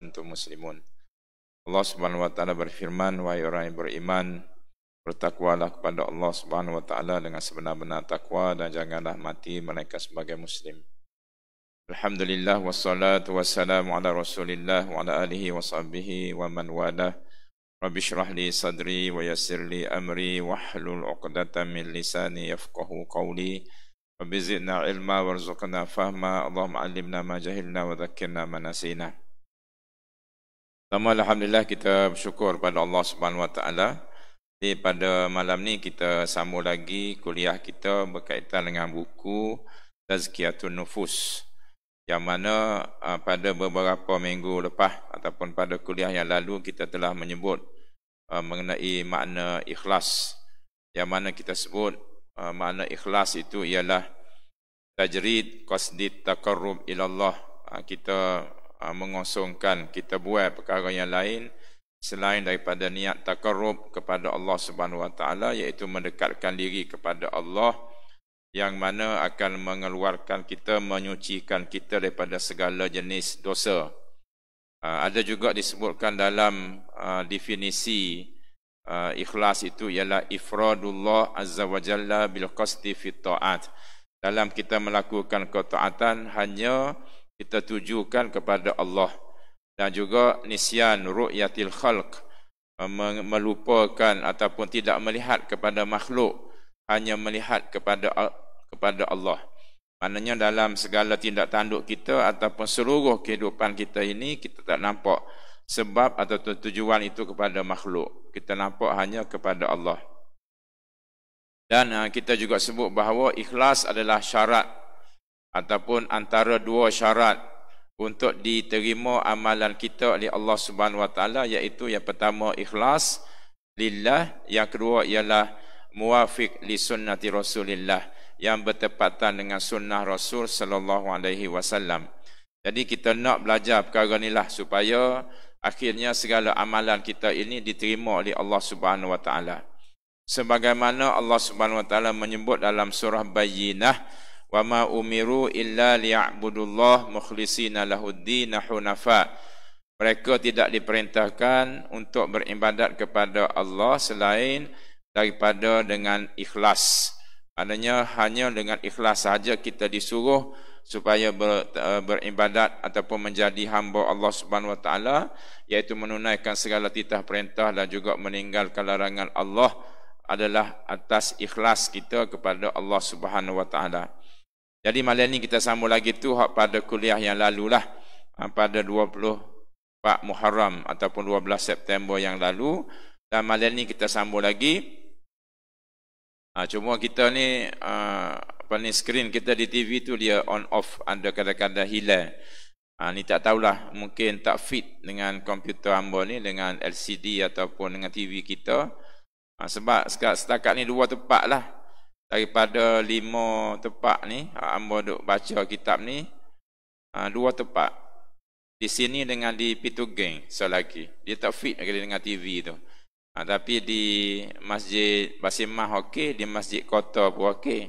untuk muslimun. Allah Subhanahu wa taala berfirman, wahai orang yang beriman, bertakwalah kepada Allah Subhanahu wa taala dengan sebenar-benar takwa dan janganlah mati melainkan sebagai muslim. Alhamdulillah wassalatu wassalamu ala Rasulillah wa ala alihi wa sahbihi wa man walah. Rabbi shrah li sadri wa yassir li amri wahlul 'uqdatam min lisani yafqahu qawli. Rabbi zidna ilma warzuqna fahma. Allahumma 'allimna ma jahilna wa dhakkirna ma nasina. Alhamdulillah, kita bersyukur pada Allah Subhanahu wa taala. Pada malam ni kita sambung lagi kuliah kita berkaitan dengan buku Tazkiyatun Nufus, yang mana pada beberapa minggu lepas ataupun pada kuliah yang lalu kita telah menyebut mengenai makna ikhlas, yang mana kita sebut makna ikhlas itu ialah tajrid qasdit taqarrub ilallah. Kita mengosongkan, kita buat perkara yang lain selain daripada niat taqarrub kepada Allah Subhanahu wa taala, iaitu mendekatkan diri kepada Allah, yang mana akan mengeluarkan kita, menyucikan kita daripada segala jenis dosa. Ada juga disebutkan dalam definisi ikhlas itu ialah ifradullah azza wa jalla bil qasdi fit ta'at. Dalam kita melakukan ketaatan hanya kita tujukan kepada Allah, dan juga nisyan ru'yatil khalq, melupakan ataupun tidak melihat kepada makhluk, hanya melihat kepada Allah. Maknanya dalam segala tindak tanduk kita ataupun seluruh kehidupan kita ini, kita tak nampak sebab atau tujuan itu kepada makhluk, kita nampak hanya kepada Allah. Dan kita juga sebut bahawa ikhlas adalah syarat ataupun antara dua syarat untuk diterima amalan kita oleh Allah Subhanahu wa taala, iaitu yang pertama ikhlas lillah, yang kedua ialah muwafiq li sunnati Rasulillah, yang bertepatan dengan sunnah Rasul sallallahu alaihi wasallam. Jadi kita nak belajar perkara inilah supaya akhirnya segala amalan kita ini diterima oleh Allah Subhanahu wa taala. Sebagaimana Allah Subhanahu wa taala menyebut dalam surah Bayyinah, wa ma umiru illa liya'budullah mukhlishina lahuddin hunafa. Mereka tidak diperintahkan untuk beribadat kepada Allah selain daripada dengan ikhlas. Maknanya hanya dengan ikhlas sahaja kita disuruh supaya beribadat ataupun menjadi hamba Allah Subhanahu wa taala, iaitu menunaikan segala titah perintah dan juga meninggalkan larangan Allah, adalah atas ikhlas kita kepada Allah Subhanahu wa taala. Jadi malam ni kita sambung lagi tu pada kuliah yang lalulah, pada 24 Muharram ataupun 12 September yang lalu, dan malam ni kita sambung lagi. Cuma kita ni screen kita di TV tu dia on off, ada kadang-kadang hilang. Ni tak tahulah, mungkin tak fit dengan komputer hamba ni, dengan LCD ataupun dengan TV kita. Sebab setakat ni 2 tempat lah daripada 5 tempat ni hamba duk baca kitab ni, 2 tempat di sini dengan di Pitugeng selagi dia tak fit lagi dengan TV tu. Tapi di Masjid Basimah okey, di Masjid Kota pun okey,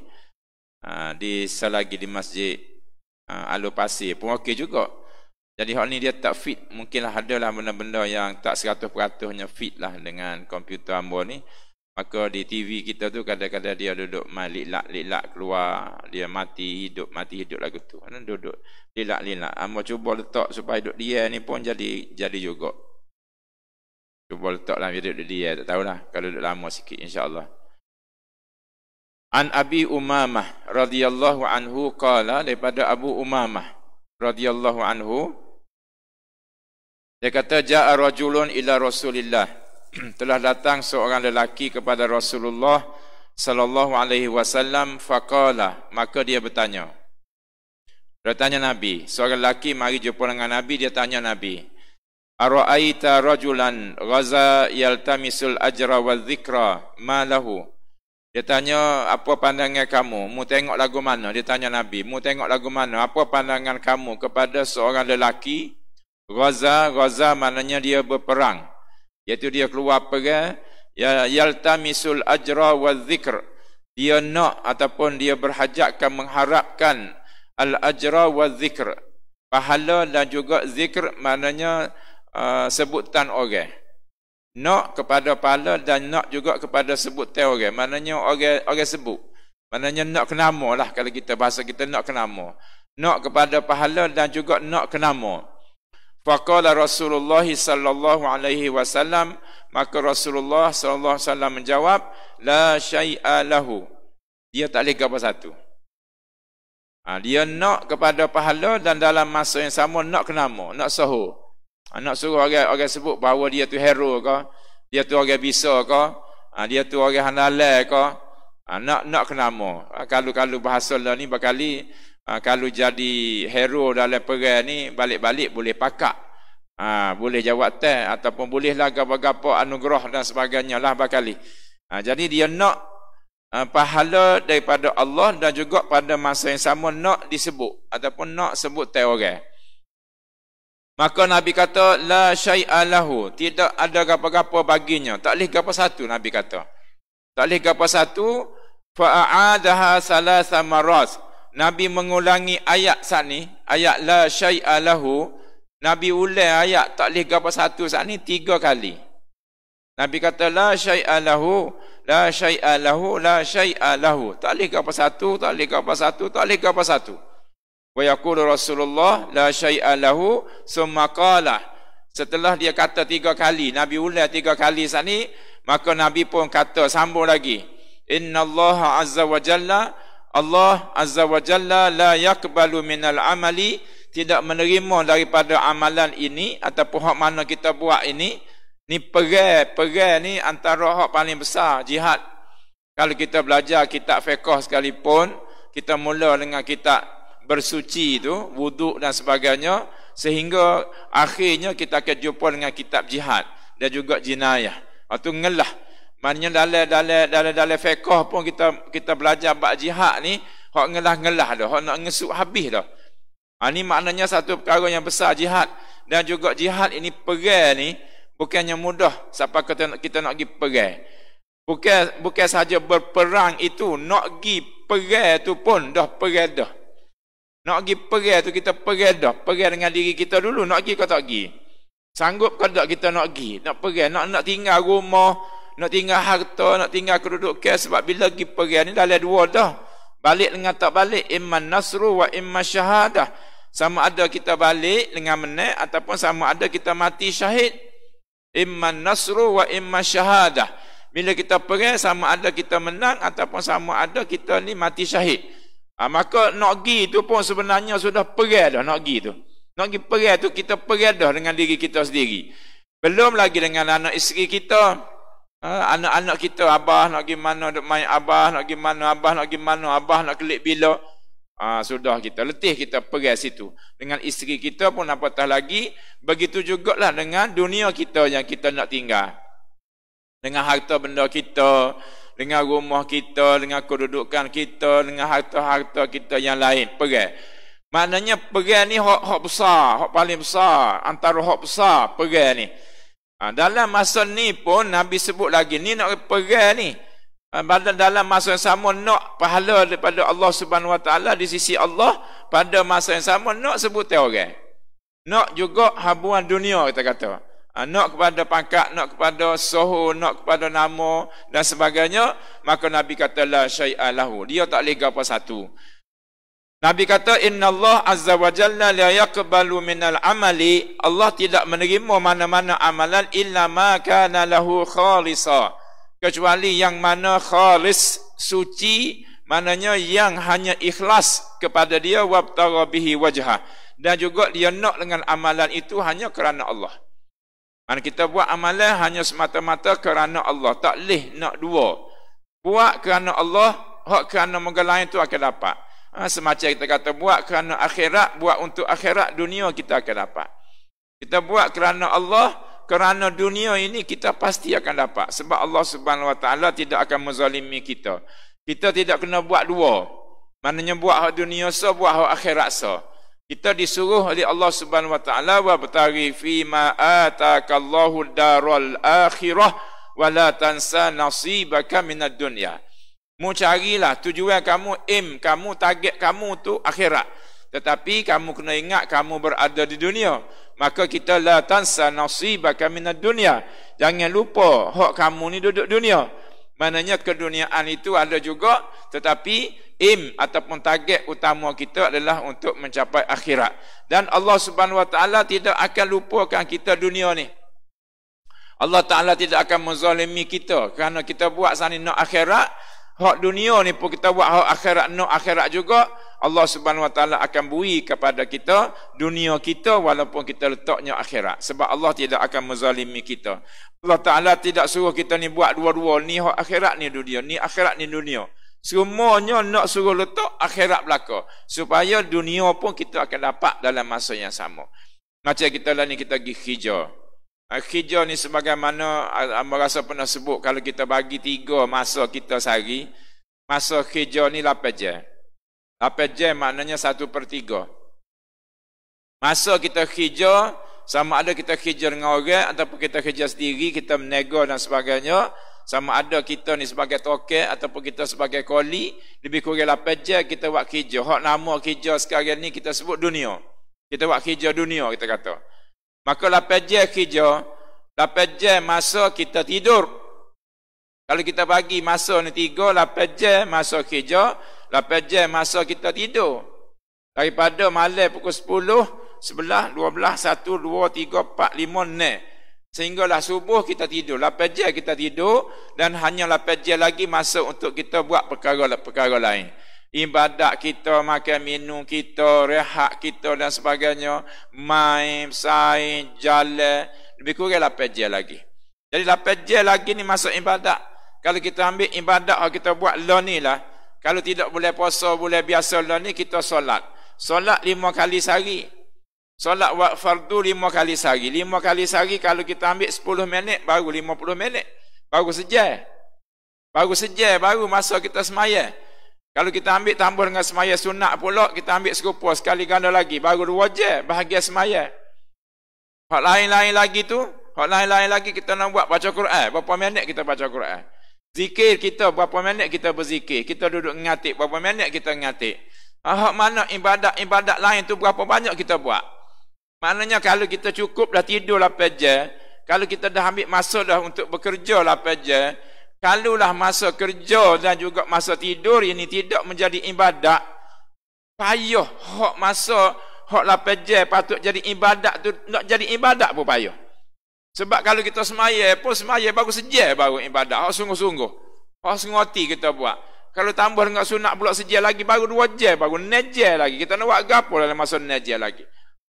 di selagi di Masjid Alur Pasir pun okey juga. Jadi hal ni dia tak fit, mungkinlah adalah benda-benda yang tak 100% fit lah dengan komputer hamba ni. Maka di TV kita tu kadang-kadang dia duduk lilak keluar, dia mati hidup lagu tu. Duduk lilak. Hamba cuba letak supaya duduk dia ni pun jadi juga. Cuba letak lah dia duduk dia, tak tahulah kalau duduk lama sikit insya-Allah. An Abi Umamah radhiyallahu anhu qala, daripada Abu Umamah radhiyallahu anhu, dia kata ja'a rajulun ila Rasulillah, telah datang seorang lelaki kepada Rasulullah sallallahu alaihi wasallam, faqala, maka dia bertanya. Dia tanya Nabi, seorang lelaki mari jumpa dengan Nabi, dia tanya Nabi, ara'aita rajulan ghaza yaltamisul ajra wa dzikra ma lahu. Dia tanya, apa pandangan kamu? Mu tengok lagu mana? Dia tanya Nabi, mu tengok lagu mana? Apa pandangan kamu kepada seorang lelaki ghaza maknanya dia berperang, iaitu dia keluar perang, yaltamisul ajra wa dzikr, dia nak ataupun dia berhajatkan, mengharapkan al ajra wa dzikr, pahala dan juga zikr maknanya sebutan orang. Nak kepada pahala dan nak juga kepada sebutan orang. Maknanya orang sebut. Maknanya nak kenama lah kalau kita bahasa kita nak kenama. Nak kepada pahala dan juga nak kenama. Faqala Rasulullah sallallahu alaihi wasallam, maka Rasulullah sallallahu alaihi wasallam menjawab, la syai'a lahu. Dia tak boleh apa satu. Dia nak kepada pahala dan dalam masa yang sama nak kenama, nak sahur. Nak suruh orang sebut bahawa dia tu hero ke, dia tu orang bisa ke, dia tu orang halal ke, nak kenama. Kalau bahasa lah ni berkali kalau jadi hero dalam perang ni balik-balik boleh pakak. Boleh jawab teh ataupun bolehlah apa-apa anugerah dan sebagainya lah berkali. Jadi dia nak pahala daripada Allah dan juga pada masa yang sama nak disebut ataupun nak sebut teh orang. Maka Nabi kata la syai'a lahu, tidak ada apa-apa baginya, tak leh apa satu. Nabi kata tak leh apa satu. Fa'adaha salasa marat. Nabi mengulangi ayat saat ni, ayat la syai'a lahu. Nabi ulang ayat tak leh apa satu saat ni 3 kali. Nabi kata la syai'a lahu, la syai'a lahu, la syai'a lahu. Tak leh apa satu, tak leh apa satu, tak leh apa satu. Wa yaqulu Rasulullah la syai'a lahu summa qala. Setelah dia kata 3 kali, Nabi ulang 3 kali saat ni, maka Nabi pun kata sambung lagi. Innallaha azza wa jalla, Allah azza wa jalla la yaqbalu minal amali, tidak menerima daripada amalan ini ataupun hak mana kita buat ini. Ni perang ni antara hak paling besar, jihad. Kalau kita belajar kitab fiqh sekalipun, kita mula dengan kitab bersuci tu, wuduk dan sebagainya, sehingga akhirnya kita akan jumpa dengan kitab jihad dan juga jinayah. Itu ngelah. Maknanya dalam fiqh pun kita belajar bab jihad ni, hak ngelah-ngelah dah, hak nak ngesuk habis dah. Ini maknanya satu perkara yang besar jihad. Dan juga jihad ini perang ni bukannya mudah sampai kita nak pergi perang. Bukan saja berperang itu, nak pergi perang tu pun dah perang dah. Nak pergi perang tu kita perang dah. Perang dengan diri kita dulu, nak pergi kau tak pergi. Sanggup kau tak kita nak pergi, nak perang, nak tinggal rumah, nak tinggal harta, nak tinggal kedudukan, sebab bila pergi perang ni dah 2 dah. Balik dengan tak balik, imman nasru wa imman syahadah. Sama ada kita balik dengan menang ataupun sama ada kita mati syahid. Imman nasru wa imman syahadah. Bila kita perang sama ada kita menang ataupun sama ada kita ni mati syahid. Maka nak pergi tu pun sebenarnya sudah perang dah nak pergi tu. Nak pergi perang tu kita perang dah dengan diri kita sendiri. Belum lagi dengan anak isteri kita. Anak-anak kita, abah nak pergi mana, duk main abah nak pergi mana, abah nak pergi mana, abah nak kelik bila. Sudah kita letih, kita pergi situ. Dengan isteri kita pun apatah lagi. Begitu jugalah dengan dunia kita yang kita nak tinggal. Dengan harta benda kita, dengan rumah kita, dengan kedudukan kita, dengan harta-harta kita yang lain. Pergi. Maknanya pergi ni hak besar, hak paling besar. Antara hak besar pergi ni. Dalam masa ni pun Nabi sebut lagi, ni nak perang ni. Dalam masa yang sama nak pahala daripada Allah Subhanahu Wa Taala di sisi Allah, pada masa yang sama nak sebut orang. Nak juga habuan dunia kita kata. Nak kepada pangkat, nak kepada soho, nak kepada nama dan sebagainya, maka Nabi kata la syai'a lahu. Dia tak lega apa satu. Nabi kata innallah azza wa jalla la yaqbalu minal amali, Allah tidak menerima mana-mana amalan illa ma kana lahu khalisa, kecuali yang mana khalis, suci, maknanya yang hanya ikhlas kepada dia, wabtagha bihi wajha, dan juga dia nak dengan amalan itu hanya kerana Allah. Mana kita buat amalan hanya semata-mata kerana Allah, tak leh nak dua. Buat kerana Allah, hak kerana moga lain itu akan dapat. Semacam kita kata buat kerana akhirat, buat untuk akhirat, dunia kita akan dapat. Kita buat kerana Allah, kerana dunia ini kita pasti akan dapat. Sebab Allah Subhanahu Wa Taala tidak akan menzalimi kita. Kita tidak kena buat dua. Maknanya buat hak dunia sah, buat hak akhirat sah. Kita disuruh oleh Allah Subhanahu Wa Taala wa batari fi ma atakallahu daral akhirah wa la tansa nasibaka minad dunya. Mu carilah tujuan kamu, aim kamu, target kamu tu akhirat. Tetapi kamu kena ingat kamu berada di dunia. Maka kita la tansa nasibaka minad dunya. Jangan lupa hak kamu ni duduk dunia. Maknanya keduniaan itu ada juga, tetapi ataupun target utama kita adalah untuk mencapai akhirat. Dan Allah Subhanahu Wa Taala tidak akan lupakan kita dunia ni. Allah Taala tidak akan menzalimi kita kerana kita buat sana nak akhirat. Hak dunia ni pun kita buat hak akhirat, nak akhirat juga. Allah Subhanahu Wa Taala akan beri kepada kita dunia kita walaupun kita letaknya akhirat. Sebab Allah tidak akan menzalimi kita. Allah Taala tidak suruh kita ni buat dua-dua, ni hak akhirat ni dunia, ni akhirat ni dunia. Semuanya nak suruh letak akhirat belaka supaya dunia pun kita akan dapat dalam masa yang sama. Macam kita lah ni kita pergi hijau. Hijau ni sebagaimana merasa pernah sebut, kalau kita bagi 3 masa kita sehari, masa hijau ni 8 jam. 8 jam maknanya 1/3. Masa kita hijau, sama ada kita hijau dengan orang ataupun kita hijau sendiri, kita menego dan sebagainya, sama ada kita ni sebagai toke ataupun kita sebagai koli, lebih kurang 8 jam kita buat hijau. Hak nama hijau sekarang ni kita sebut dunia. Kita buat hijau dunia, kita kata. Maka 8 jam hijau, 8 jam masa kita tidur. Kalau kita bagi masa ni 3, 8 jam masa hijau, 8 jam masa kita tidur. Daripada malam pukul 10, 11, 12, 1, 2, 3, 4, 5, 6. Sehinggalah subuh kita tidur. 8 jam kita tidur dan hanya 8 jam lagi masa untuk kita buat perkara-perkara lain. Ibadat kita, makan minum kita, rehat kita dan sebagainya, main, sain, jalan, lebih kurang 8 jam lagi. Jadi 8 jam lagi ni masuk ibadat. Kalau kita ambil ibadat kita buat lah ni lah. Kalau tidak boleh puasa, boleh biasa lah ni, kita solat. Solat 5 kali sehari. Solat fardu 5 kali sehari. 5 kali sehari kalau kita ambil 10 minit, baru 50 minit. Baru sejam. Baru masa kita semaya. Kalau kita ambil tambah dengan semaya sunat pula, kita ambil serupa sekali ganda lagi. Baru 2 jam bahagia semaya. Hak lain-lain lagi tu, kita nak buat baca Quran. Berapa minit kita baca Quran? Zikir kita, berapa minit kita berzikir? Kita duduk ngatik, berapa minit kita ngatik? Hak mana ibadat lain tu berapa banyak kita buat? Maknanya kalau kita cukup dah tidur 8 jam, kalau kita dah ambil masa dah untuk bekerja 8 jam, kalulah masa kerja dan juga masa tidur ini tidak menjadi ibadat, payah. Hak masa hak 8 jam patut jadi ibadat tu, nak jadi ibadat pun payah. Sebab kalau kita semaya baru sejam baru ibadat. Hak sungguh-sungguh, hak sungguh hati kita buat. Kalau tambah dengan sunat pula sejam lagi, baru 2 jam, baru 9 jam lagi. Kita nak buat gapo dalam masa 9 jam lagi.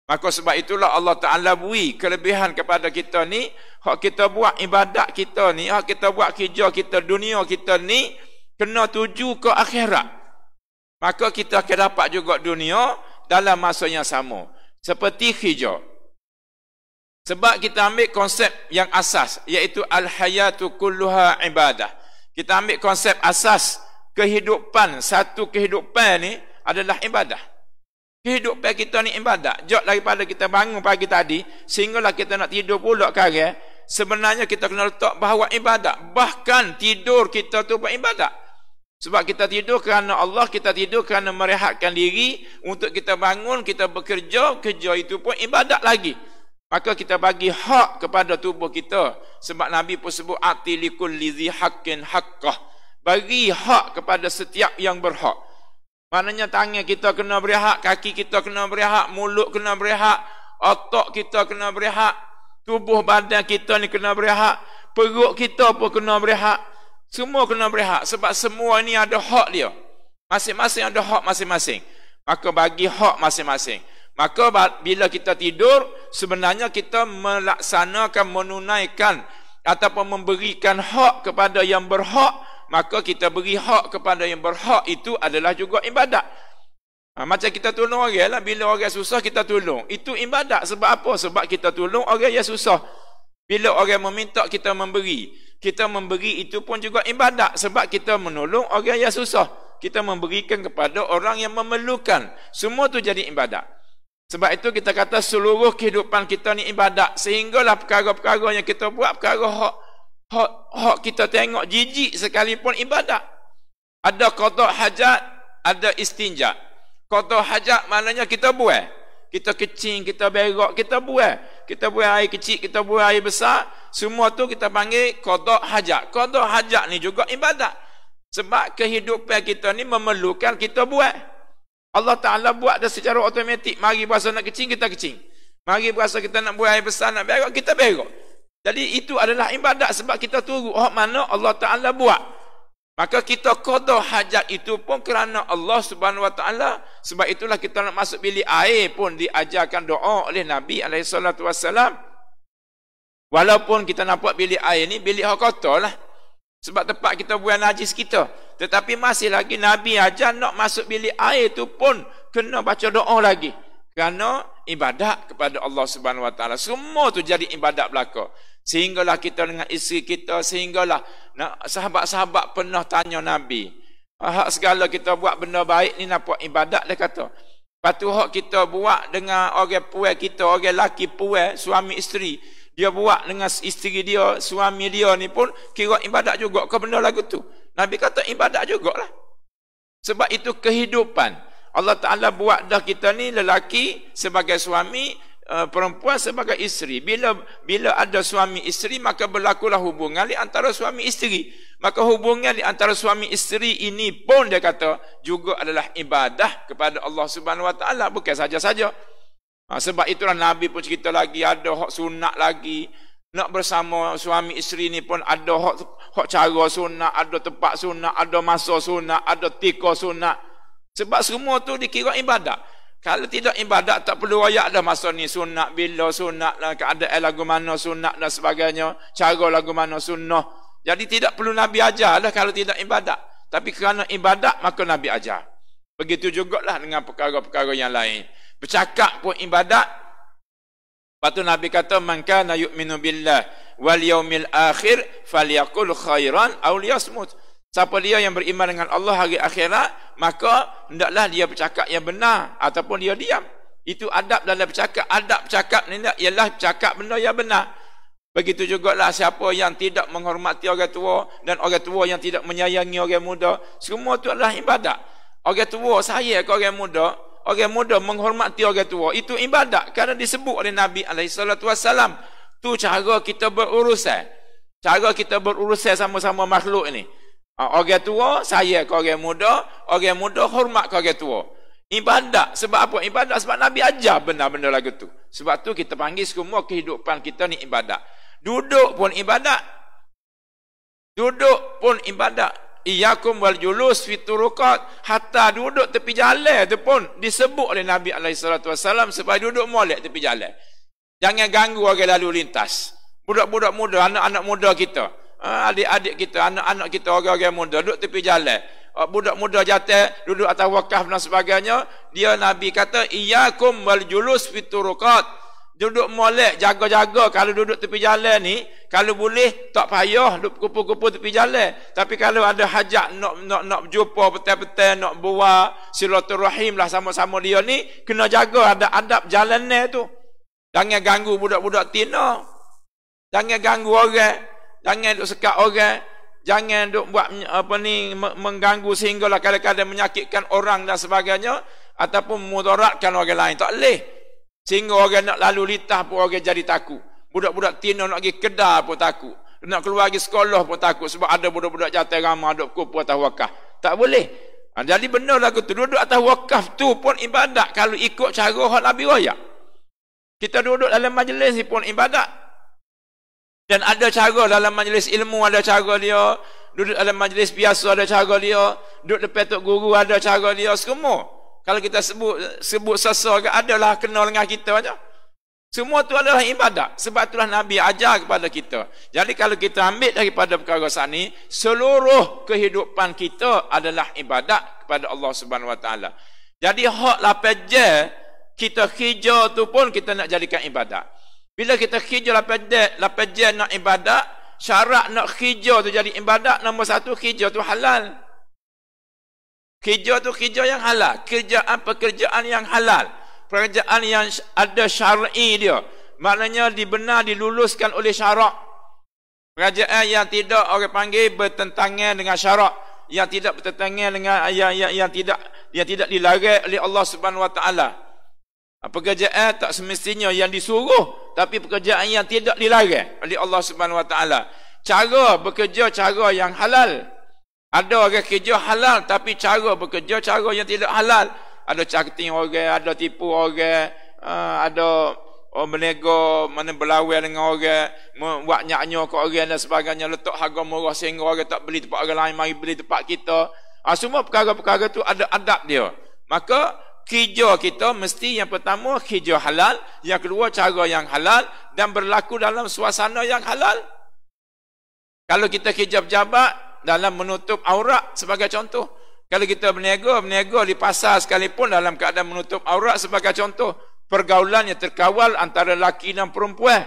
Maka sebab itulah Allah Ta'ala beri kelebihan kepada kita ni. Hak kita buat ibadat kita ni, hak kita buat kerja kita, dunia kita ni, kena tuju ke akhirat. Maka kita akan dapat juga dunia dalam masa yang sama. Seperti hijau. Sebab kita ambil konsep yang asas, iaitu al-hayatu kulluha ibadah. Kita ambil konsep asas kehidupan, satu kehidupan ni adalah ibadah. Kehidupan kita ni ibadat. Jok daripada kita bangun pagi tadi sehinggalah kita nak tidur pula sekarang, sebenarnya kita kena letak bahawa ibadat. Bahkan tidur kita tu beribadat. Sebab kita tidur kerana Allah, kita tidur kerana merehatkan diri. Untuk kita bangun, kita bekerja, kerja itu pun ibadat lagi. Maka kita bagi hak kepada tubuh kita. Sebab Nabi pun sebut ati likulli dzi haqqin haqqah. Bagi hak kepada setiap yang berhak. Maknanya tangan kita kena berehat, kaki kita kena berehat, mulut kena berehat, otak kita kena berehat, tubuh badan kita ni kena berehat, perut kita pun kena berehat, semua kena berehat. Sebab semua ni ada hak dia. Masing-masing ada hak masing-masing. Maka bagi hak masing-masing. Maka bila kita tidur, sebenarnya kita melaksanakan, menunaikan ataupun memberikan hak kepada yang berhak. Maka kita beri hak kepada yang berhak, itu adalah juga ibadat. Macam kita tolong orang lah, bila orang susah kita tolong, itu ibadat. Sebab apa? Sebab kita tolong orang yang susah. Bila orang meminta kita memberi, itu pun juga ibadat. Sebab kita menolong orang yang susah, kita memberikan kepada orang yang memerlukan. Semua tu jadi ibadat. Sebab itu kita kata seluruh kehidupan kita ni ibadat. Sehinggalah perkara-perkara yang kita buat, perkara hak kita tengok jijik sekalipun ibadat. Ada qada hajat, ada istinja. Qada hajat maknanya kita buang. Kita kecing, kita berak, kita buang. Kita buang air kecil, kita buang air besar. Semua tu kita panggil qada hajat. Qada hajat ni juga ibadat. Sebab kehidupan kita ni memerlukan kita buat. Allah Ta'ala buat dah secara automatik. Mari berasa nak kecing, kita kecing. Mari berasa kita nak buang air besar, nak berak, kita berak. Jadi itu adalah ibadat sebab kita tunggu mana Allah Ta'ala buat. Maka kita qada hajat itu pun kerana Allah Subhanahu Wa Ta'ala. Sebab itulah kita nak masuk bilik air pun diajarkan doa oleh Nabi SAW. Walaupun kita nampak bilik air ni bilik hak kotor lah. Sebab tempat kita buang najis kita. Tetapi masih lagi Nabi ajar nak masuk bilik air itu pun kena baca doa lagi. Kerana ibadat kepada Allah Subhanahu Wa Ta'ala. Semua tu jadi ibadat belaka. Sehinggalah kita dengan isteri kita, sehinggalah sahabat-sahabat pernah tanya Nabi, hak segala kita buat benda baik ni nampak ibadat, dia kata. Lepas tu hak kita buat dengan orang puan kita, orang lelaki puan, suami isteri, dia buat dengan isteri dia, suami dia ni pun kira ibadat juga ke benda lagu tu. Nabi kata ibadat jugalah. Sebab itu kehidupan. Allah Ta'ala buat dah kita ni lelaki sebagai suami, perempuan sebagai isteri. Bila ada suami isteri, maka berlakulah hubungan di antara suami isteri. Maka hubungan di antara suami isteri ini pun dia kata juga adalah ibadah kepada Allah Subhanahu Wa Ta'ala. Bukan saja-saja. Sebab itulah Nabi pun cerita lagi, ada hak sunat lagi. Nak bersama suami isteri ni pun ada hak cara sunat, ada tempat sunat, ada masa sunat, ada tika sunat. Sebab semua tu dikira ibadah. Kalau tidak ibadat, tak perlu ayat dah masa ni sunat, bila sunat, keadaan lagu mana sunat dan sebagainya, cara lagu mana sunnah. Jadi tidak perlu Nabi ajar dah kalau tidak ibadat. Tapi kerana ibadat, maka Nabi ajar. Begitu jugalah dengan perkara-perkara yang lain. Bercakap pun ibadat. Lepas tu Nabi kata, man kana yu'minu billah wal yaumil akhir falyaqul khairan aw liyasmut. Siapa dia yang beriman dengan Allah hari akhirat, maka hendaklah dia bercakap yang benar ataupun dia diam. Itu adab dalam bercakap. Adab bercakap ni ialah bercakap benda yang benar. Begitu jugalah siapa yang tidak menghormati orang tua dan orang tua yang tidak menyayangi orang muda, semua itu adalah ibadat. Orang tua sayang ke orang muda menghormati orang tua, itu ibadat kerana disebut oleh Nabi SAW. Tu cara kita berurusan. Cara kita berurusan sama-sama makhluk ini. Orang tua sayang ke orang muda hormat ke orang tua. Ibadat. Sebab apa ibadat? Sebab Nabi ajar benda-benda lagu tu. Sebab tu kita panggil semua kehidupan kita ni ibadat. Duduk pun ibadat. Iyakum wal julus fi turuqat, hatta duduk tepi jalan tu pun disebut oleh Nabi SAW supaya duduk molek tepi jalan. Jangan ganggu orang lalu lintas. Budak-budak muda, anak-anak muda kita, adik-adik kita, anak-anak kita, orang-orang muda duduk tepi jalan. Budak muda jatuh duduk atas wakaf dan sebagainya, dia Nabi kata iyakum wal julus fi turuqat, duduk molek, jaga-jaga. Kalau duduk tepi jalan ni, kalau boleh tak payah duduk kupu-kupu tepi jalan. Tapi kalau ada hajat nak jumpa betul-betul, nak buat silaturahim lah sama-sama dia ni, kena jaga ada adab jalan ni tu. Jangan ganggu budak-budak tina. Jangan ganggu orang. Jangan duk sekat orang. Jangan duk buat mengganggu sehinggalah kadang-kadang menyakitkan orang dan sebagainya, ataupun mudaratkan orang lain. Tak boleh. Sehingga orang nak lalu lintas pun orang jadi takut. Budak-budak tina nak pergi kedai pun takut. Nak keluar pergi sekolah pun takut. Sebab ada budak-budak jatuh ramah duduk kupu atas wakaf. Tak boleh. Jadi benda lagu tu, duduk atas wakaf tu pun ibadat. Kalau ikut cara hak Nabi royak. Kita duduk dalam majlis ni pun ibadat. Dan ada cara dalam majlis ilmu, ada cara dia. Duduk dalam majlis biasa ada cara dia. Duduk depan tok guru ada cara dia. Semua. Kalau kita sebut sesar, adalah kenal dengan kita aja. Semua tu adalah ibadat. Sebab itulah Nabi ajar kepada kita. Jadi kalau kita ambil daripada perkara sani, seluruh kehidupan kita adalah ibadat kepada Allah Subhanahu Wa Taala. Jadi hak lapajah kita kerja tu pun kita nak jadikan ibadat. Bila kita kerja lapajah nak ibadat, syarat nak kerja tu jadi ibadat, nombor satu, kerja tu halal. Kerja tu kerja yang halal. Pekerjaan yang halal. Pekerjaan yang ada syar'i dia. Maknanya diluluskan oleh syarak. Pekerjaan yang tidak orang panggil bertentangan dengan syarak. Yang tidak bertentangan dengan yang yang tidak dilarang oleh Allah Subhanahu Wa Taala. Pekerjaan tak semestinya yang disuruh, tapi pekerjaan yang tidak dilarang oleh Allah Subhanahu Wa Taala. Cara bekerja cara yang halal. Ada orang kerja halal tapi cara bekerja cara yang tidak halal. Ada cakting orang, ada tipu orang, ada bernego, mana berlawan dengan orang, buat nyak-nyak ke orang dan sebagainya, letak harga murah sehingga orang tak beli tempat orang lain, mari beli tempat kita. Semua perkara-perkara tu ada adab dia. Maka kerja kita mesti yang pertama kerja halal, yang kedua cara yang halal dan berlaku dalam suasana yang halal. Kalau kita kerja pejabat dalam menutup aurat sebagai contoh. Kalau kita berniaga di pasar sekalipun dalam keadaan menutup aurat sebagai contoh. Pergaulan yang terkawal antara lelaki dan perempuan.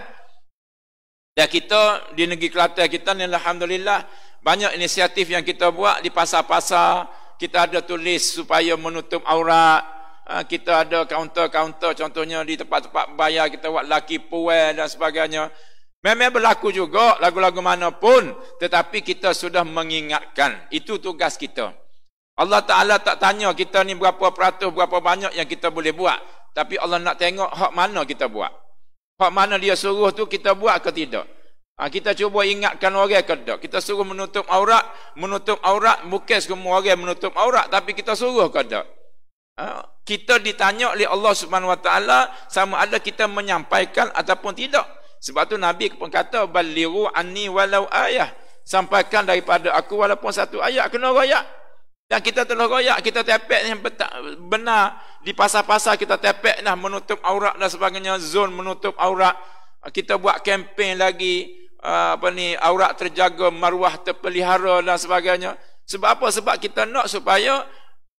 Dan kita di negeri Kelantan kita ni alhamdulillah banyak inisiatif yang kita buat di pasar-pasar. Kita ada tulis supaya menutup aurat. Kita ada kaunter-kaunter contohnya di tempat-tempat bayar kita buat laki puan dan sebagainya. Memang berlaku juga lagu-lagu mana pun, tetapi kita sudah mengingatkan. Itu tugas kita. Allah Ta'ala tak tanya kita ni berapa peratus, berapa banyak yang kita boleh buat. Tapi Allah nak tengok hak mana kita buat. Hak mana dia suruh tu kita buat ke tidak. Kita cuba ingatkan orang ke tidak. Kita suruh menutup aurat bukan semua orang menutup aurat, tapi kita suruh ke tidak. Kita ditanya oleh Allah Subhanahu Wa Ta'ala sama ada kita menyampaikan ataupun tidak. Sebab tu Nabi pun kata balighu anni walau ayah, sampaikan daripada aku walaupun satu ayat. Kena royak. Dan kita telah royak, kita tepek yang benar di pasar-pasar, kita tepek dah menutup aurat dan sebagainya, zon menutup aurat. Kita buat kempen lagi aurat terjaga, maruah terpelihara dan sebagainya. Sebab apa? Sebab kita nak supaya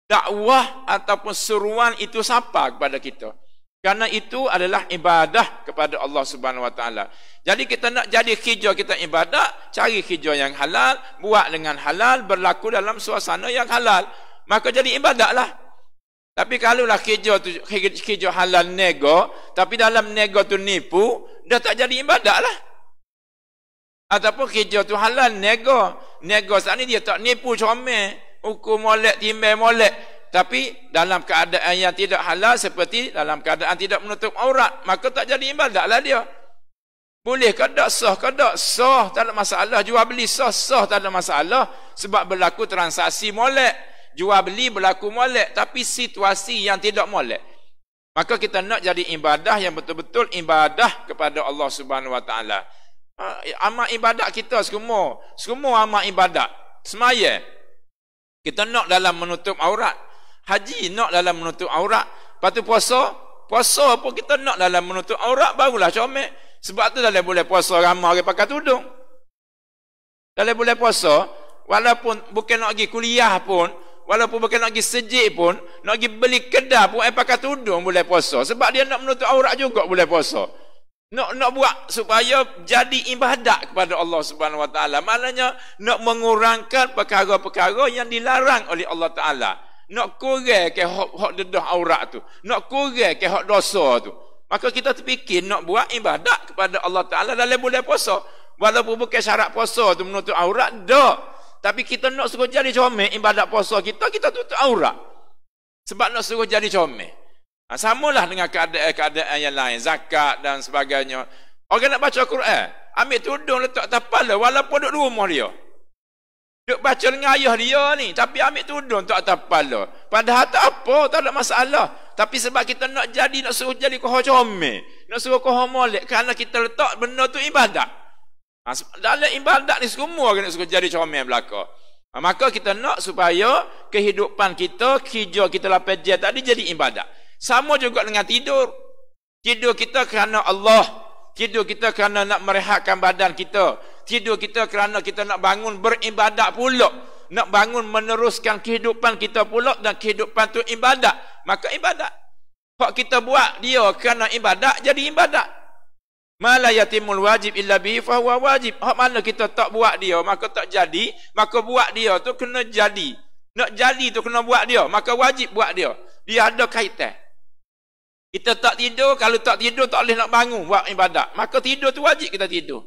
dakwah ataupun seruan itu sampai kepada kita. Karena itu adalah ibadah kepada Allah Subhanahu Wa Taala. Jadi kita nak jadi kerja kita ibadah, cari kerja yang halal, buat dengan halal, berlaku dalam suasana yang halal, maka jadi ibadahlah. Tapi kalaulah kerja halal nego, tapi dalam nego tu nipu, dah tak jadi ibadahlah. Ataupun kerja tu halal nego saat ni dia tak nipu comel, hukum molek, timbang molek. Tapi dalam keadaan yang tidak halal seperti dalam keadaan tidak menutup aurat, maka tak jadi ibadahlah dia. Boleh ke tak? Sah ke tak? Sah, tak ada masalah. Jual beli sah tak ada masalah. Sebab berlaku transaksi molek. Jual beli berlaku molek. Tapi situasi yang tidak molek. Maka kita nak jadi ibadah yang betul-betul ibadah kepada Allah Subhanahu Wa Taala. Amal ibadat kita semua amal ibadat. Semaya kita nak dalam menutup aurat. Haji nak dalam menutup aurat. Lepas tu puasa pun kita nak dalam menutup aurat, barulah comel. Sebab tu dalam boleh puasa ramai orang pakai tudung. Dalam boleh puasa, walaupun bukan nak pergi kuliah pun, walaupun bukan nak pergi sejik pun, nak pergi beli kedai pun pakai tudung boleh puasa. Sebab dia nak menutup aurat juga boleh puasa. Nak buat supaya jadi ibadat kepada Allah Subhanahu Wa Taala. Maknanya nak mengurangkan perkara-perkara yang dilarang oleh Allah Taala. Nak kurang ke hak dedah aurat tu, nak kurang ke hak dosa tu. Maka kita terfikir nak buat ibadat kepada Allah Ta'ala dalam bulan puasa. Walaupun bukan syarat puasa tu menutup aurat, dah. Tapi kita nak suruh jadi comel ibadat puasa kita tutup aurat. Sebab nak suruh jadi comel. Samalah dengan keadaan yang lain, zakat dan sebagainya. Orang nak baca Quran, ambil tudung letak atas kepala walaupun duduk di rumah dia. Duk baca dengan ayah dia ni, tapi ambil tudung tak atas kepala. Padahal tak apa, tak ada masalah. Tapi sebab kita nak suruh jadi kohor comel, nak suruh kohor molek, kerana kita letak benda tu ibadat. Dalam ibadat ni semua nak suruh jadi comel belaka. Maka kita nak supaya kehidupan kita, kerja kita lapan jam tadi jadi ibadat. Sama juga dengan tidur. Tidur kita kerana Allah. Tidur kita kerana nak merehatkan badan kita. Tidur kita kerana kita nak bangun beribadat pula. Nak bangun meneruskan kehidupan kita pula. Dan kehidupan tu ibadat. Maka ibadat. Hak kita buat dia kerana ibadat, jadi ibadat. Ma la yatimul wajib illa bihi fahuwa wajib. Hak mana kita tak buat dia, maka tak jadi. Maka buat dia tu kena jadi. Nak jadi tu kena buat dia. Maka wajib buat dia. Dia ada kaitan. Kita tak tidur, kalau tak tidur tak boleh nak bangun buat ibadat. Maka tidur tu wajib kita tidur.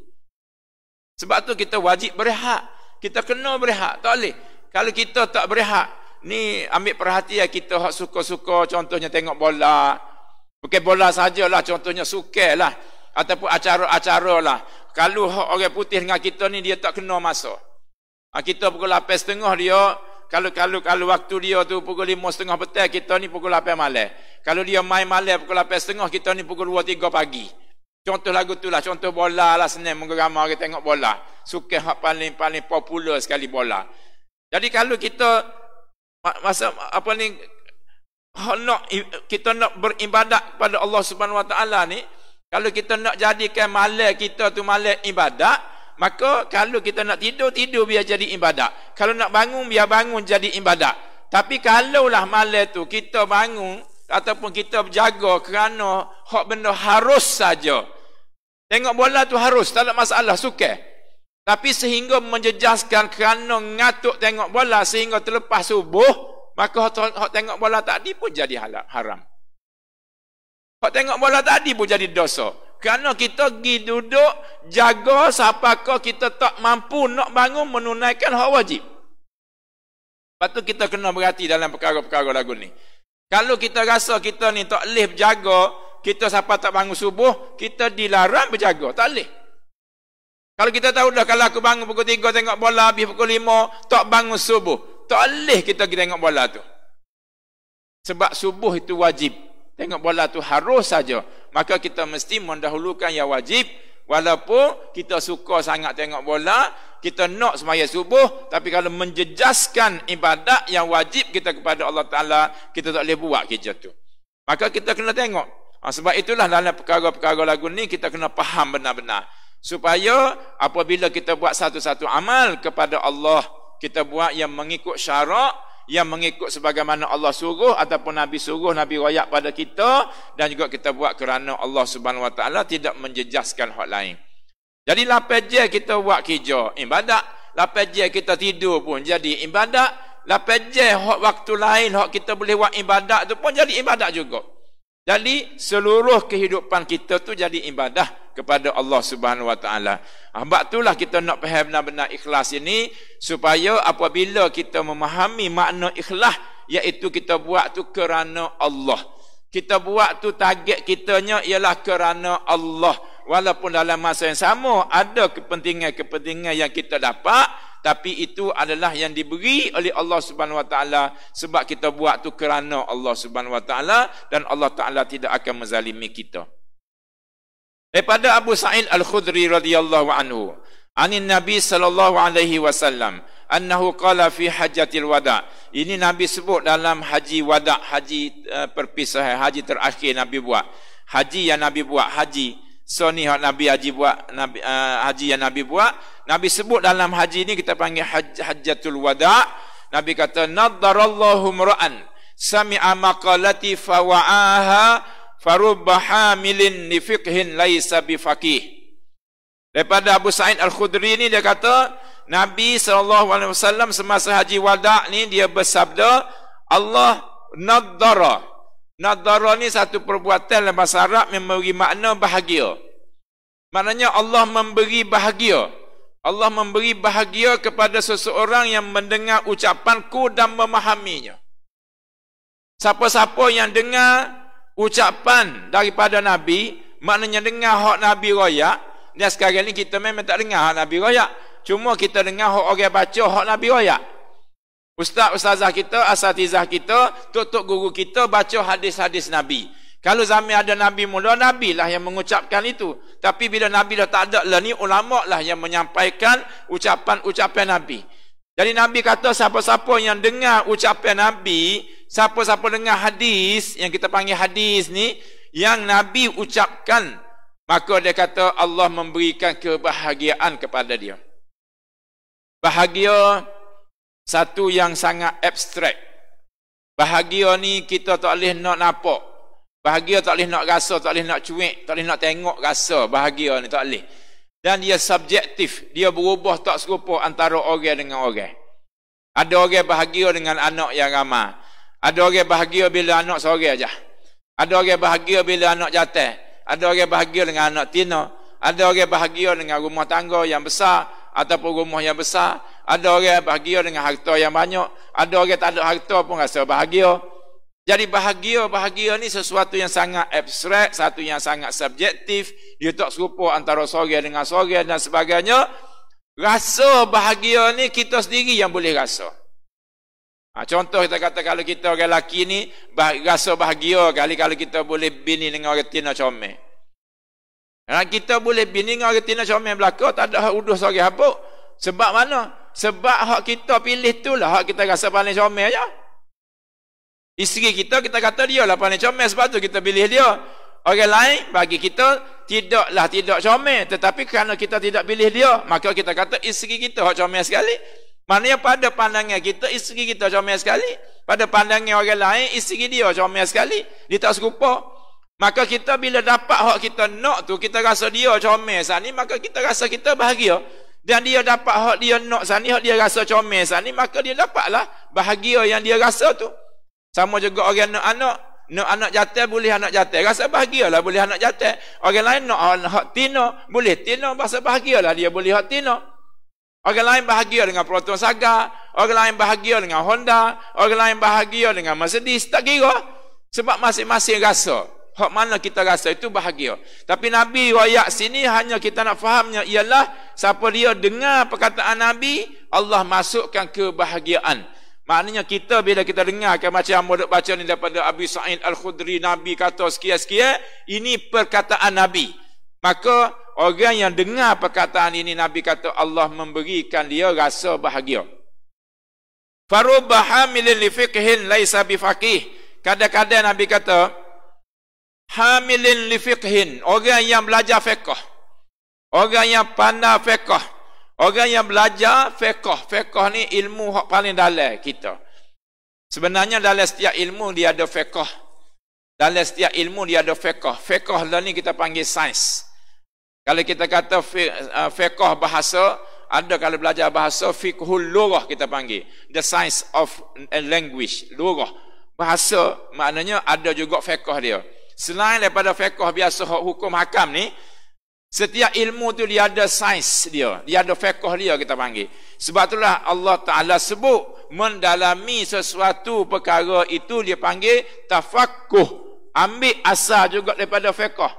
Sebab tu kita wajib berehat. Kita kena berehat, tak boleh. Kalau kita tak berehat, Ni ambil perhatian kita hak suka-suka, contohnya tengok bola. Bukan bola sajalah, contohnya suka lah. Ataupun acara-acara lah. Kalau hak orang putih dengan kita ni, dia tak kena masuk. Kita pukul 8.30 dia, kalau waktu dia tu pukul 5.30 petang, kita ni pukul 8 malam. Kalau dia main malam pukul 8.30, kita ni pukul 2-3 pagi. Contoh lagu tu lah, contoh bola lah, senang menggeramai orang tengok bola. Suka hak paling popular sekali bola. Jadi kalau kita masa apa ni kita nak beribadat kepada Allah Subhanahu Wa Taala ni, kalau kita nak jadikan malam kita tu malam ibadat, maka kalau kita nak tidur biar jadi ibadat. Kalau nak bangun biar bangun jadi ibadat. Tapi kalaulah malam tu kita bangun ataupun kita berjaga kerana hak benda harus saja. Tengok bola tu harus, tak ada masalah, suka. Tapi sehingga menjejaskan kerana ngatuk tengok bola sehingga terlepas subuh, maka hak tengok bola tadi pun jadi haram. Hak tengok bola tadi pun jadi dosa. Kerana kita pergi duduk jaga siapakah kita tak mampu nak bangun menunaikan hak wajib. Lepas tu kita kena berhati dalam perkara-perkara lagu ni. Kalau kita rasa kita ni tak boleh berjaga, kita siapa tak bangun subuh, kita dilarang berjaga, tak boleh. Kalau kita tahu dah, kalau aku bangun pukul 3 tengok bola, habis pukul 5 tak bangun subuh, tak boleh kita pergi tengok bola tu. Sebab subuh itu wajib. Tengok bola tu harus saja. Maka kita mesti mendahulukan yang wajib. Walaupun kita suka sangat tengok bola, kita nak sembahyang subuh, tapi kalau menjejaskan ibadat yang wajib kita kepada Allah Ta'ala, kita tak boleh buat kerja tu. Maka kita kena tengok. Sebab itulah dalam perkara-perkara lagu ni kita kena faham benar-benar. Supaya apabila kita buat satu-satu amal kepada Allah, kita buat yang mengikut syarak, yang mengikut sebagaimana Allah suruh ataupun Nabi suruh, Nabi royak pada kita, dan juga kita buat kerana Allah Subhanahu Wa Taala, tidak menjejaskan hak lain. Jadi lapan je kita buat kerja ibadat, lapan je kita tidur pun jadi ibadat, lapan je hak waktu lain hak kita boleh buat ibadat tu pun jadi ibadat juga. Jadi seluruh kehidupan kita tu jadi ibadah kepada Allah Subhanahu Wa Taala. Sebab itulah kita nak faham benar-benar ikhlas ini, supaya apabila kita memahami makna ikhlas, iaitu kita buat tu kerana Allah. Kita buat tu target kitanya ialah kerana Allah. Walaupun dalam masa yang sama ada kepentingan-kepentingan yang kita dapat, tapi itu adalah yang diberi oleh Allah Subhanahu Wa Taala, sebab kita buat tu kerana Allah Subhanahu Wa Taala, dan Allah Taala tidak akan menzalimi kita. Daripada Abu Sa'id Al-Khudri radhiyallahu anhu, anin Nabi sallallahu alaihi wasallam, annahu qala fi hajjatil wada. Ini Nabi sebut dalam haji wada, haji perpisahan, haji terakhir Nabi buat. Haji yang Nabi buat, haji so ni Nabi haji buat, haji yang Nabi buat, Nabi sebut dalam haji ni kita panggil hajjatul wada. Nabi kata, nadarallahu mra'an sami'a maqalati fawa'aha farubba hamilin li fiqhin laisa bifaqih. Daripada Abu Sa'id Al-Khudri ni dia kata, Nabi SAW semasa haji wada' ni dia bersabda, Allah nadara. Nadara ni satu perbuatan dalam bahasa Arab yang memberi makna bahagia. Maknanya Allah memberi bahagia. Allah memberi bahagia kepada seseorang yang mendengar ucapanku dan memahaminya. Siapa-siapa yang dengar ucapan daripada Nabi, maknanya dengar hak Nabi royak. Dan sekarang ni kita memang tak dengar hak Nabi royak. Cuma kita dengar hak orang baca hak Nabi royak. Ustaz-ustazah kita, asatizah kita, tok-tok guru kita baca hadis-hadis Nabi. Kalau zaman ada Nabi mula, Nabi lah yang mengucapkan itu. Tapi bila Nabi dah tak ada lah ni, ulama lah yang menyampaikan ucapan-ucapan Nabi. Jadi Nabi kata, siapa-siapa yang dengar ucapan Nabi, siapa-siapa dengar hadis, yang kita panggil hadis ni, yang Nabi ucapkan, maka dia kata Allah memberikan kebahagiaan kepada dia. Bahagia satu yang sangat abstrak. Bahagia ni kita tak boleh nak nampak. Bahagia tak boleh nak rasa, tak boleh nak cuik, tak boleh nak tengok rasa. Bahagia ni tak boleh. Dan dia subjektif. Dia berubah tak serupa antara orang dengan orang. Ada orang bahagia dengan anak yang ramai. Ada orang bahagia bila anak seorang aja. Ada orang bahagia bila anak jatuh. Ada orang bahagia dengan anak tina. Ada orang bahagia dengan rumah tangga yang besar ataupun rumah yang besar. Ada orang bahagia dengan harta yang banyak. Ada orang tak ada harta pun rasa bahagia. Jadi bahagia ni sesuatu yang sangat abstrak, satu yang sangat subjektif. Dia tak serupa antara seorang dengan seorang dan sebagainya. Rasa bahagia ni kita sendiri yang boleh rasa. Contoh kita kata kalau kita orang lelaki ni rasa bahagia kali kalau kita boleh bini dengan orang tina comel. Kita boleh bini dengan orang tina comel belaka, tak ada hak uduh seorang apa. Sebab mana? Sebab hak kita pilih tu lah hak kita rasa paling comel je. Isteri kita kata dia lah paling comel, sebab tu kita pilih dia. Orang lain bagi kita tidak comel, tetapi kerana kita tidak pilih dia, maka kita kata isteri kita hak comel sekali. Maknanya pada pandangan kita, isteri kita comel sekali. Pada pandangan orang lain, isteri dia comel sekali. Dia tak serupa. Maka kita bila dapat hak kita nak tu, kita rasa dia comel sani, maka kita rasa kita bahagia. Dan dia dapat hak dia nak sani, hak dia rasa comel sani, maka dia dapatlah bahagia yang dia rasa tu. Sama juga orang nak anak jantan, boleh anak jantan, rasa bahagialah boleh anak jantan. Orang lain nak hak tina, boleh tina, rasa bahagialah dia boleh hak tina. Orang lain bahagia dengan Proton Saga, orang lain bahagia dengan Honda, orang lain bahagia dengan Mercedes, tak kira. Sebab masing-masing rasa. Hak mana kita rasa itu bahagia. Tapi Nabi riwayat sini hanya kita nak fahamnya ialah siapa dia dengar perkataan Nabi, Allah masukkan kebahagiaan. Maknanya kita bila kita dengarkan macam yang baca ni daripada Abu Sa'id Al-Khudri, Nabi kata sekian-sekian, ini perkataan Nabi. Maka orang yang dengar perkataan ini, Nabi kata Allah memberikan dia rasa bahagia. Farubba hamilin li fiqhin laisa bifaqih. Kadang-kadang Nabi kata hamilin li fiqhin, orang yang belajar fiqh, orang yang pandai fiqh, orang yang belajar fiqh. Fiqh ni ilmu hak paling dalam kita. Sebenarnya dalam setiap ilmu dia ada fiqh. Dalam setiap ilmu dia ada fiqh. Fiqh lah ni kita panggil sains. Kalau kita kata fiqh bahasa, ada kalau belajar bahasa, fiqhul lughah kita panggil. The science of language, lughah. Bahasa maknanya ada juga fiqh dia. Selain daripada fiqh biasa hukum hakam ni, setiap ilmu tu dia ada sains dia. Dia ada fiqh dia kita panggil. Sebab itulah Allah Ta'ala sebut mendalami sesuatu perkara itu dia panggil tafaqquh. Ambil asal juga daripada fiqh.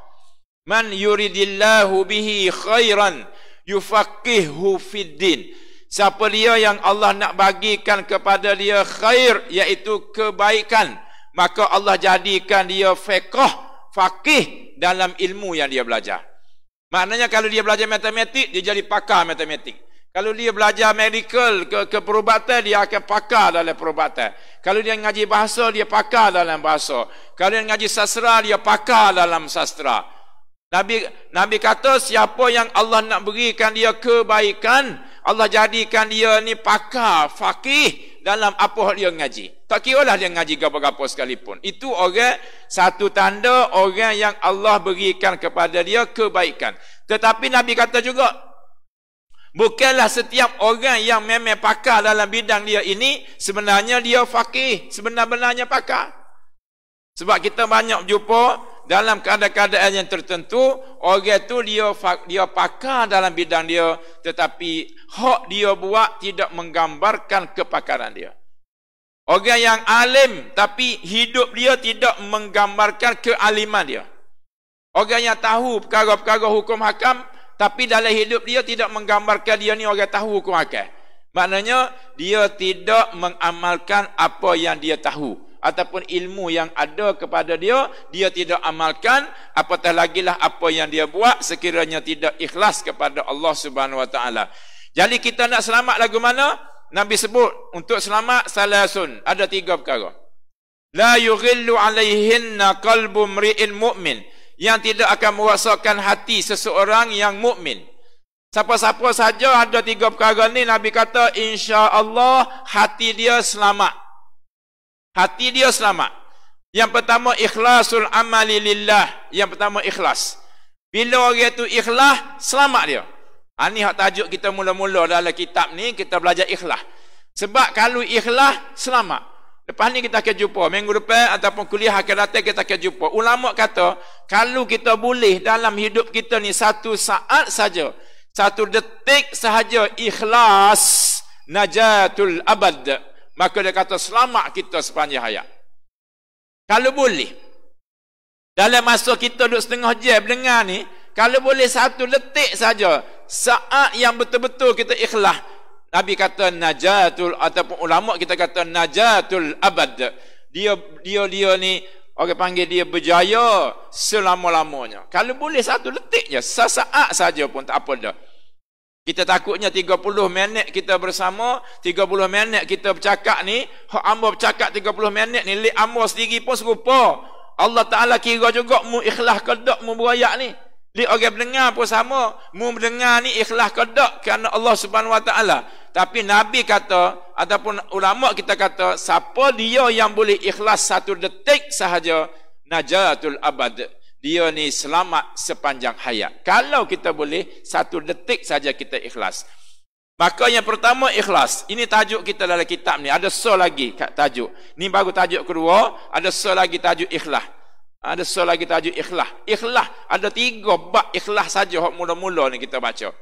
Man yuridillahu bihi khairan yufaqihu fid din. Siapa dia yang Allah nak bagikan kepada dia khair, iaitu kebaikan, maka Allah jadikan dia faqih dalam ilmu yang dia belajar. Maknanya kalau dia belajar matematik, dia jadi pakar matematik. Kalau dia belajar medical ke perubatan, dia akan pakar dalam perubatan. Kalau dia ngaji bahasa, dia pakar dalam bahasa. Kalau dia ngaji sastra, dia pakar dalam sastra. Nabi kata siapa yang Allah nak berikan dia kebaikan, Allah jadikan dia ni pakar, faqih dalam apa dia ngaji. Tak kiralah dia ngaji apa-apa sekalipun. Itu orang, satu tanda orang yang Allah berikan kepada dia kebaikan. Tetapi Nabi kata juga, bukanlah setiap orang yang memang pakar dalam bidang dia ini sebenarnya dia faqih, sebenar-benarnya pakar. Sebab kita banyak jumpa dalam keadaan-keadaan yang tertentu, orang tu dia pakar dalam bidang dia, tetapi hak dia buat tidak menggambarkan kepakaran dia. Orang yang alim tapi hidup dia tidak menggambarkan kealiman dia. Orang yang tahu perkara-perkara hukum hakam tapi dalam hidup dia tidak menggambarkan dia ni orang tahu hukum hakam. Maknanya dia tidak mengamalkan apa yang dia tahu, ataupun ilmu yang ada kepada dia, dia tidak amalkan, apatah lagilah apa yang dia buat sekiranya tidak ikhlas kepada Allah Subhanahu Wa Taala. Jadi kita nak selamat lagu mana? Nabi sebut untuk selamat salasun, ada 3 perkara. La yughillu alaihinna qalbu mri'in mu'min, yang tidak akan merosakkan hati seseorang yang mukmin. Siapa-siapa saja ada 3 perkara ni, Nabi kata insya-Allah hati dia selamat. Hati dia selamat. Yang pertama ikhlasul amali lillah. Yang pertama ikhlas. Bila orang tu ikhlas, selamat dia. Ini hak tajuk kita mula-mula dalam kitab ni, kita belajar ikhlas. Sebab kalau ikhlas, selamat. Lepas ni kita akan jumpa minggu depan ataupun kuliah akan datang, kita akan jumpa. Ulama kata, kalau kita boleh dalam hidup kita ni 1 saat saja, 1 detik sahaja ikhlas najatul abad. Maka dia kata selamat kita sepanjang hayat. Kalau boleh, dalam masa kita duduk setengah jam dengar ni, kalau boleh 1 detik saja, saat yang betul-betul kita ikhlas, Nabi kata najatul, ataupun ulama kita kata najatul abad. Dia ni orang panggil dia berjaya selama-lamanya. Kalau boleh 1 detik je, sesaat saja pun tak apa dah. Kita takutnya 30 minit kita bersama, 30 minit kita bercakap ni, hak hamba bercakap 30 minit ni, lek hamba sendiri pun serupa. Allah Ta'ala kira juga mu ikhlas ke tak mu berayak ni. Lek orang mendengar pun sama, mu mendengar ni ikhlas ke tak kerana Allah Subhanahu Wa Ta'ala. Tapi Nabi kata, ataupun ulama kita kata, siapa dia yang boleh ikhlas 1 detik sahaja, najatul abad. Dia ni selamat sepanjang hayat. Kalau kita boleh 1 detik saja kita ikhlas. Maka yang pertama ikhlas. Ini tajuk kita dalam kitab ni. Ada lagi tajuk. Ni baru tajuk kedua. Ada lagi tajuk ikhlas. Ada lagi tajuk ikhlas. Ikhlas ada 3 bab ikhlas saja. Hak mula-mula ni kita baca.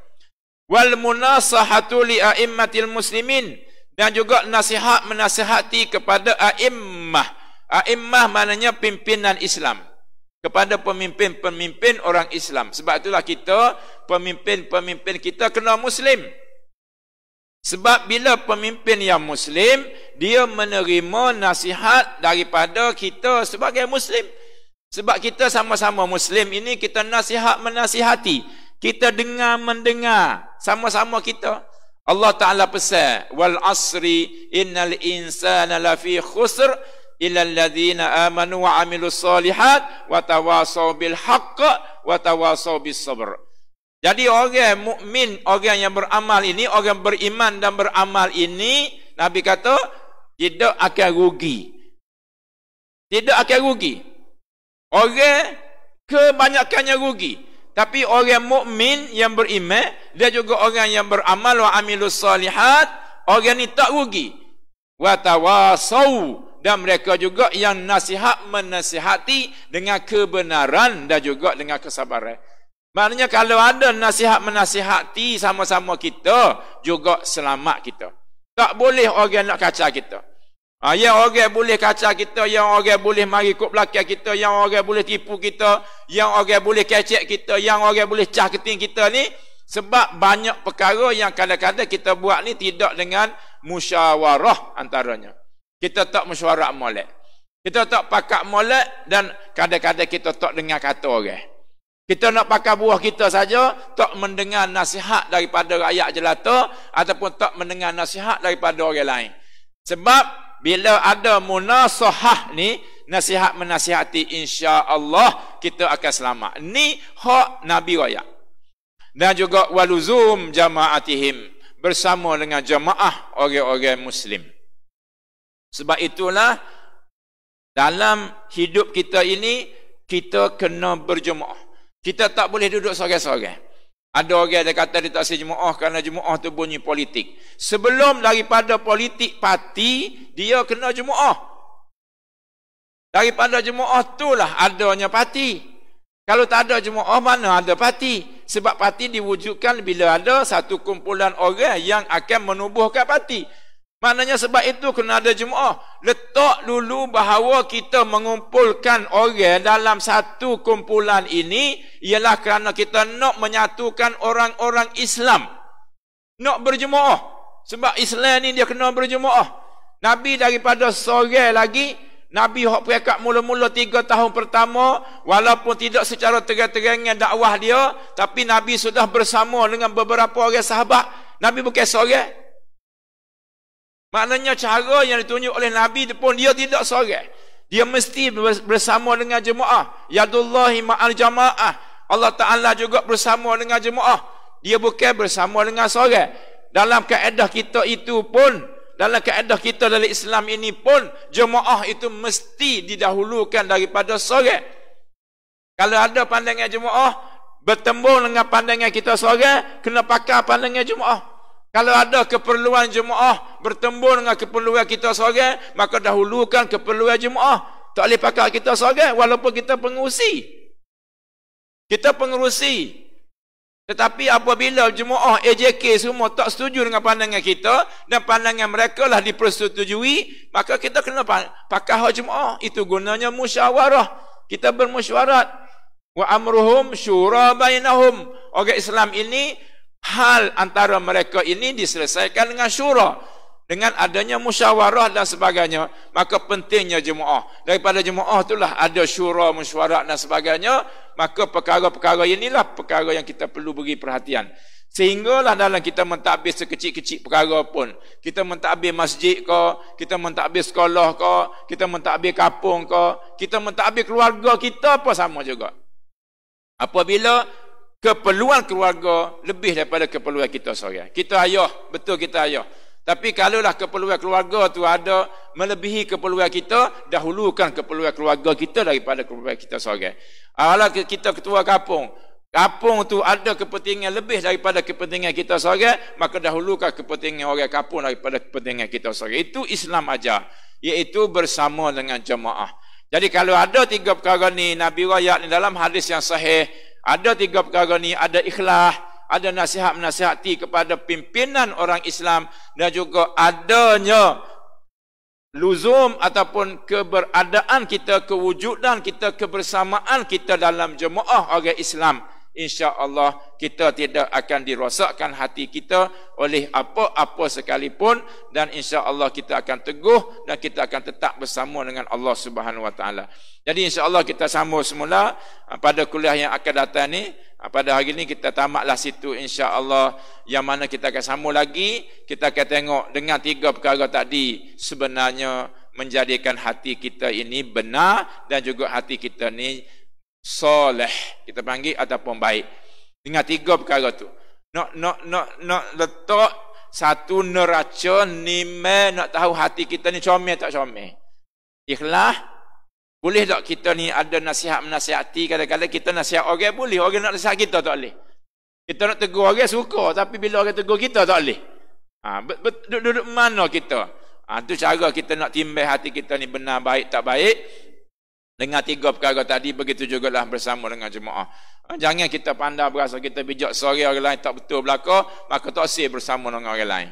Wal munasahatu li a'immatil muslimin. Dan juga nasihat menasihati kepada a'immah. A'immah maknanya pimpinan Islam. Kepada pemimpin-pemimpin orang Islam. Sebab itulah kita, pemimpin-pemimpin kita kena Muslim. Sebab bila pemimpin yang Muslim, dia menerima nasihat daripada kita sebagai Muslim. Sebab kita sama-sama Muslim ini, kita nasihat menasihati. Kita dengar mendengar. Sama-sama kita. Allah Ta'ala pesan, wal asri innal insana lafi khusr illa alladhina amanu wa amilus solihat wa tawasaw bil haqq wa tawasaw bis sabr. Jadi orang mukmin, orang yang beramal ini, orang beriman dan beramal ini, Nabi kata tidak akan rugi. Tidak akan rugi. Orang kebanyakannya rugi. Tapi orang mukmin yang beriman, dia juga orang yang beramal wa amilus solihat, orang ni tak rugi. Wa tawasaw, dan mereka juga yang nasihat menasihati dengan kebenaran dan juga dengan kesabaran. Maknanya kalau ada nasihat menasihati sama-sama kita, juga selamat kita. Tak boleh orang nak kacau kita. Yang orang boleh kacau kita, yang orang boleh mari ikut belakang kita, yang orang boleh tipu kita, yang orang boleh kecek kita, yang orang boleh cah keting kita ni, sebab banyak perkara yang kadang-kadang kita buat ni tidak dengan musyawarah antaranya. Kita tak mesyuarat molek. Kita tak pakat molek, dan kadang-kadang kita tak dengar kata orang. Kita nak pakai buah kita saja, tak mendengar nasihat daripada rakyat jelata, ataupun tak mendengar nasihat daripada orang lain. Sebab bila ada munasahah ni, nasihat menasihati, insya-Allah kita akan selamat. Ni hak Nabi raya. Dan juga waluzum jamaatihim, bersama dengan jamaah orang-orang Muslim. Sebab itulah dalam hidup kita ini, kita kena berjemaah. Kita tak boleh duduk seorang-seorang. Ada orang yang kata dia tak sejemaah kerana jemaah tu bunyi politik. Sebelum daripada politik parti, dia kena jemaah. Daripada jemaah itulah adanya parti. Kalau tak ada jemaah, mana ada parti? Sebab parti diwujudkan bila ada satu kumpulan orang yang akan menubuhkan parti. Maknanya sebab itu kena ada jemaah. Letak dulu bahawa kita mengumpulkan orang dalam satu kumpulan ini ialah kerana kita nak menyatukan orang-orang Islam. Nak berjemaah. Sebab Islam ni dia kena berjemaah. Nabi daripada sore lagi, Nabi hak peringkat mula-mula 3 tahun pertama, walaupun tidak secara terang-terangan dakwah dia, tapi Nabi sudah bersama dengan beberapa orang sahabat. Nabi bukan seorang. Maknanya cara yang ditunjuk oleh Nabi pun dia tidak seorang. Dia mesti bersama dengan jemaah. Yadullahi ma'al jamaah. Allah Ta'ala juga bersama dengan jemaah. Dia bukan bersama dengan seorang. Dalam kaedah kita itu pun, dalam kaedah kita dalam Islam ini pun, jemaah itu mesti didahulukan daripada seorang. Kalau ada pandangan jemaah bertembung dengan pandangan kita seorang, kena pakai pandangan jemaah. Kalau ada keperluan jemaah bertembung dengan keperluan kita seorang, maka dahulukan keperluan jemaah. Tak boleh pakai kita seorang walaupun kita pengurusi. Kita pengurusi. Tetapi apabila jemaah AJK semua tak setuju dengan pandangan kita dan pandangan mereka lah dipersetujui, maka kita kena pakah jemaah. Itu gunanya musyawarah. Kita bermusyawarat. Wa amruhum syura bainahum. Orang Islam ini, hal antara mereka ini diselesaikan dengan syura. Dengan adanya musyawarah dan sebagainya, maka pentingnya jemaah. Daripada jemaah itulah ada syura, mesyuarat dan sebagainya, maka perkara-perkara inilah perkara yang kita perlu beri perhatian. Sehinggalah dalam kita mentadbir sekecil-kecil perkara pun, kita mentadbir masjid ke, kita mentadbir sekolah ke, kita mentadbir kampung ke, kita mentadbir keluarga kita apa sama juga. Apabila keperluan keluarga lebih daripada keperluan kita seorang. Kita ayah, betul kita ayah. Tapi kalaulah keperluan keluarga tu ada melebihi keperluan kita, dahulukan keperluan keluarga kita daripada keperluan kita seorang. Kalau kita ketua kampung, kampung tu ada kepentingan lebih daripada kepentingan kita seorang, maka dahulukan kepentingan orang kampung daripada kepentingan kita seorang. Itu Islam ajar, iaitu bersama dengan jemaah. Jadi kalau ada 3 perkara ni, Nabi riwayat dalam hadis yang sahih, ada 3 perkara ni, ada ikhlas, ada nasihat menasihati kepada pimpinan orang Islam, dan juga adanya luzum ataupun keberadaan kita, kewujudan kita, kebersamaan kita dalam jemaah orang Islam. InsyaAllah kita tidak akan dirosakkan hati kita oleh apa-apa sekalipun, dan insyaAllah kita akan teguh dan kita akan tetap bersama dengan Allah Subhanahu Wa Taala. Jadi insyaAllah kita sambung semula pada kuliah yang akan datang ni. Pada hari ini kita tamatlah situ insyaAllah, yang mana kita akan sambung lagi. Kita akan tengok dengan 3 perkara tadi sebenarnya menjadikan hati kita ini benar, dan juga hati kita ni soleh, kita panggil, ataupun baik. Dengan 3 perkara tu, nak letak satu neraca nilai, nak tahu hati kita ni comel tak comel. Ikhlas. Boleh tak kita ni ada nasihat menasihati, kadang-kadang kita nasihat orang boleh, orang nak nasihat kita tak boleh. Kita nak tegur orang suka, tapi bila orang tegur kita tak boleh. Duduk mana kita? Itu cara kita nak timbang hati kita ni benar baik tak baik. Dengan 3 perkara tadi, begitu jugalah bersama dengan jemaah. Jangan kita pandang berasa kita bijak seorang, orang lain tak betul belaka, maka tak sih bersama dengan orang lain.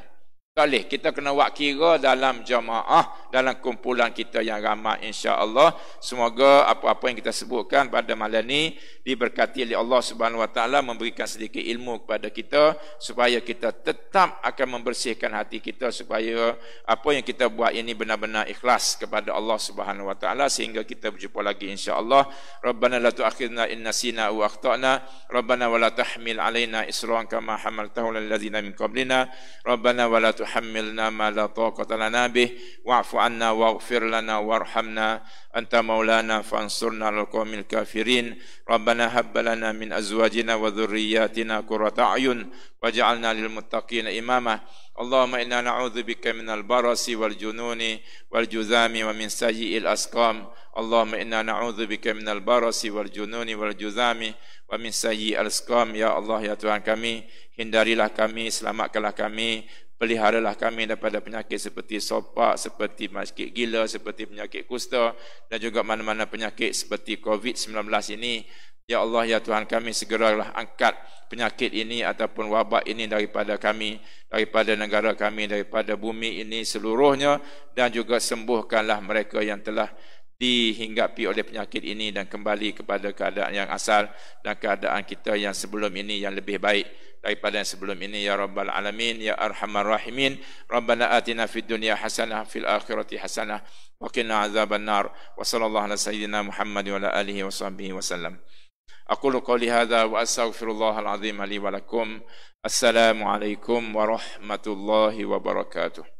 Tak boleh. Kita kena buat kira dalam jemaah, dalam kumpulan kita yang ramai, insya-Allah. Semoga apa-apa yang kita sebutkan pada malam ni diberkati oleh Allah Subhanahu Wa Taala, memberikan sedikit ilmu kepada kita supaya kita tetap akan membersihkan hati kita, supaya apa yang kita buat ini benar-benar ikhlas kepada Allah Subhanahu Wa Taala, sehingga kita berjumpa lagi insya-Allah. Rabbana la tu'akhidna in nasina aw akhtana, Rabbana wa la tahmil alaina isran kama hamaltahu alal ladzina min qablina, Rabbana wa la تحملنا ما لا طاقة لنا به واعف عنا واغفر لنا وارحمنا أنت مولانا فانصرنا على القوم الكافرين ربنا هب لنا من أزواجنا وذرياتنا قرة أعين واجعلنا للمتقين إماما اللهم إنا نعوذ بك من البرص والجنون والجذام ومن سيء الأسقام اللهم إنا نعوذ بك من البرص والجنون والجذام ومن سيء الأسقام. Ya Allah, ya Tuhan kami, hindarilah kami, selamatkanlah kami, peliharalah kami daripada penyakit seperti sopak, seperti penyakit gila, seperti penyakit kusta, dan juga mana-mana penyakit seperti COVID-19 ini. Ya Allah, ya Tuhan kami, segeralah angkat penyakit ini ataupun wabak ini daripada kami, daripada negara kami, daripada bumi ini seluruhnya, dan juga sembuhkanlah mereka yang telah dihinggapi oleh penyakit ini dan kembali kepada keadaan yang asal dan keadaan kita yang sebelum ini yang lebih baik daripada yang sebelum ini. Ya Rabbal Alamin, Ya Arhamar Rahimin. Rabbana atina fid dunya hasanah, fil akhirati hasanah, wa qina azaban nar. Wa sallallahu ala sayyidina Muhammad wa ala alihi wa sahbihi wa sallam. Aqulu qawli hadha wa astaghfirullahal azim li wa lakum. Assalamu alaikum warahmatullahi wabarakatuh.